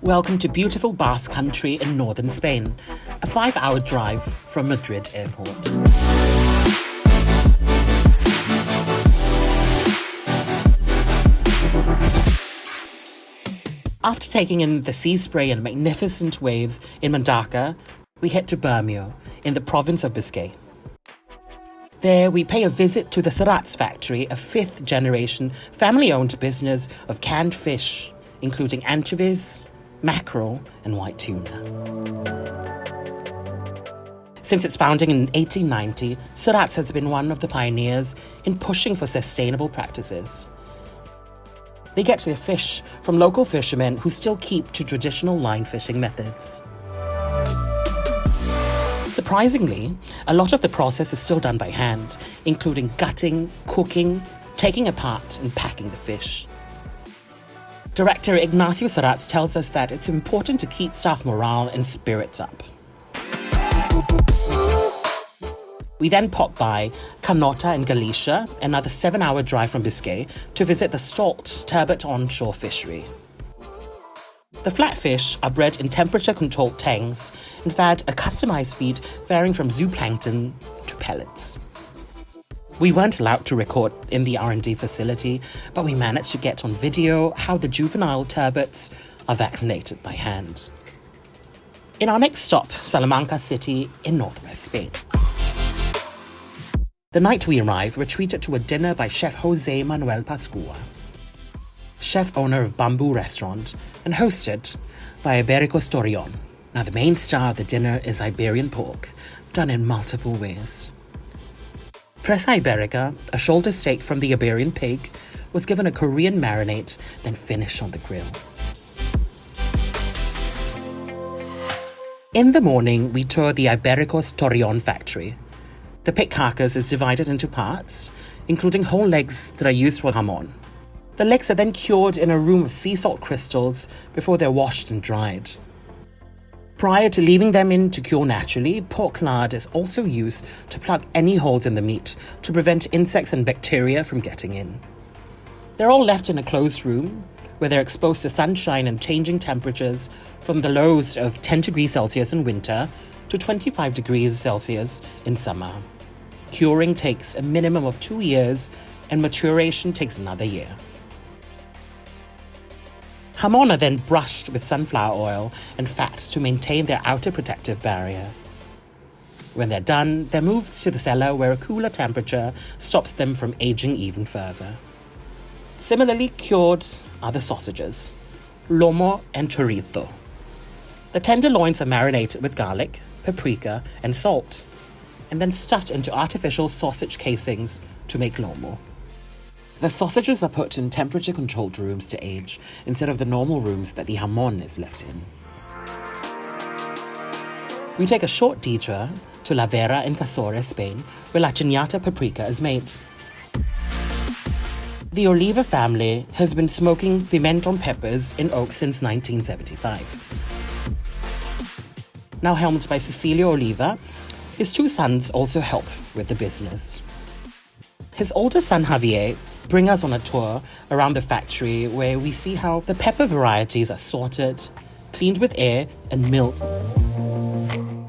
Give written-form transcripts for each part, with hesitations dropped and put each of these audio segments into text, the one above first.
Welcome to beautiful Basque Country in northern Spain, a 5-hour drive from Madrid airport. After taking in the sea spray and magnificent waves in Mendaka, we head to Bermeo, in the province of Biscay. There, we pay a visit to the Serrats factory, a fifth-generation, family-owned business of canned fish, including anchovies, mackerel, and white tuna. Since its founding in 1890, Serrats has been one of the pioneers in pushing for sustainable practices. They get their fish from local fishermen who still keep to traditional line fishing methods. Surprisingly, a lot of the process is still done by hand, including gutting, cooking, taking apart, and packing the fish. Director Ignacio Serrats tells us that it's important to keep staff morale and spirits up. We then pop by Canota in Galicia, another 7-hour drive from Biscay, to visit the Stolt Turbot Onshore Fishery. The flatfish are bred in temperature-controlled tanks and fed a customized feed varying from zooplankton to pellets. We weren't allowed to record in the R&D facility, but we managed to get on video how the juvenile turbots are vaccinated by hand. In our next stop, Salamanca City in northwest Spain. The night we arrived, we're treated to a dinner by Chef Jose Manuel Pascua, chef owner of Bamboo Restaurant, and hosted by Ibericos Torreon. Now, the main star of the dinner is Iberian pork, done in multiple ways. Presa Iberica, a shoulder steak from the Iberian pig, was given a Korean marinade, then finished on the grill. In the morning, we tour the Ibericos Torreon factory. The pig carcass is divided into parts, including whole legs that are used for jamón. The legs are then cured in a room of sea salt crystals before they're washed and dried. Prior to leaving them in to cure naturally, pork lard is also used to plug any holes in the meat to prevent insects and bacteria from getting in. They're all left in a closed room where they're exposed to sunshine and changing temperatures from the lows of 10 degrees Celsius in winter to 25 degrees Celsius in summer. Curing takes a minimum of 2 years and maturation takes another year. Jamón are then brushed with sunflower oil and fat to maintain their outer protective barrier. When they're done, they're moved to the cellar where a cooler temperature stops them from aging even further. Similarly cured are the sausages, lomo and chorizo. The tenderloins are marinated with garlic, paprika, and salt, and then stuffed into artificial sausage casings to make lomo. The sausages are put in temperature-controlled rooms to age instead of the normal rooms that the jamón is left in. We take a short detour to La Vera in Cazorla, Spain, where la chiñata paprika is made. The Oliva family has been smoking pimenton peppers in oak since 1975. Now helmed by Cecilio Oliva, his 2 sons also help with the business. His older son Javier brings us on a tour around the factory where we see how the pepper varieties are sorted, cleaned with air, and milled.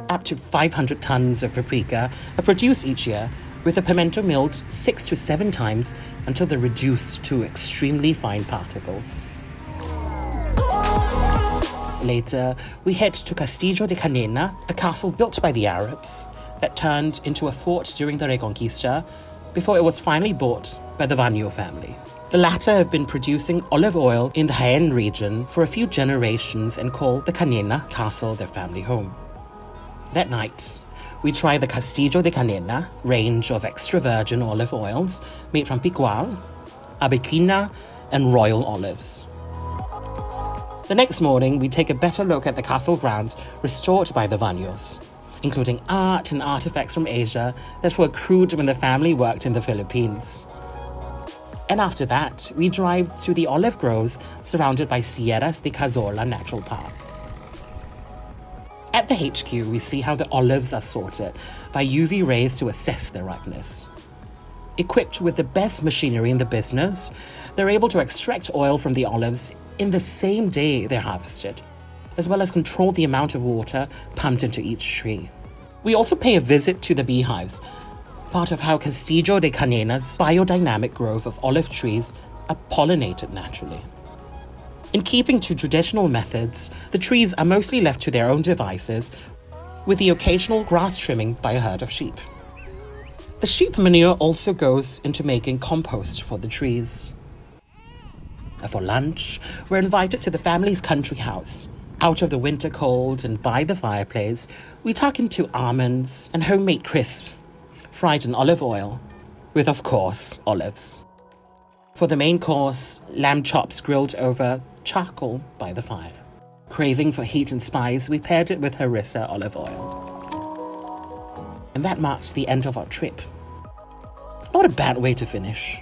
Up to 500 tons of paprika are produced each year, with the pimento milled 6 to 7 times until they're reduced to extremely fine particles. Later, we head to Castillo de Canena, a castle built by the Arabs that turned into a fort during the Reconquista before it was finally bought by the Vanyo family. The latter have been producing olive oil in the Jaén region for a few generations and call the Canena castle their family home. That night, we try the Castillo de Canena range of extra virgin olive oils made from picual, arbequina, and royal olives. The next morning, we take a better look at the castle grounds restored by the Vanyos, including art and artifacts from Asia that were accrued when the family worked in the Philippines. And after that, we drive to the olive groves surrounded by Serrats de Cazorla Natural Park. At the HQ, we see how the olives are sorted by UV rays to assess their ripeness. Equipped with the best machinery in the business, they're able to extract oil from the olives in the same day they're harvested, as well as control the amount of water pumped into each tree. We also pay a visit to the beehives, part of how Castillo de Canena's biodynamic grove of olive trees are pollinated naturally. In keeping to traditional methods, the trees are mostly left to their own devices, with the occasional grass trimming by a herd of sheep. The sheep manure also goes into making compost for the trees. For lunch, we're invited to the family's country house. Out of the winter cold and by the fireplace, we tuck into almonds and homemade crisps, fried in olive oil, with, of course, olives. For the main course, lamb chops grilled over charcoal by the fire. Craving for heat and spice, we paired it with harissa olive oil. And that marks the end of our trip. Not a bad way to finish.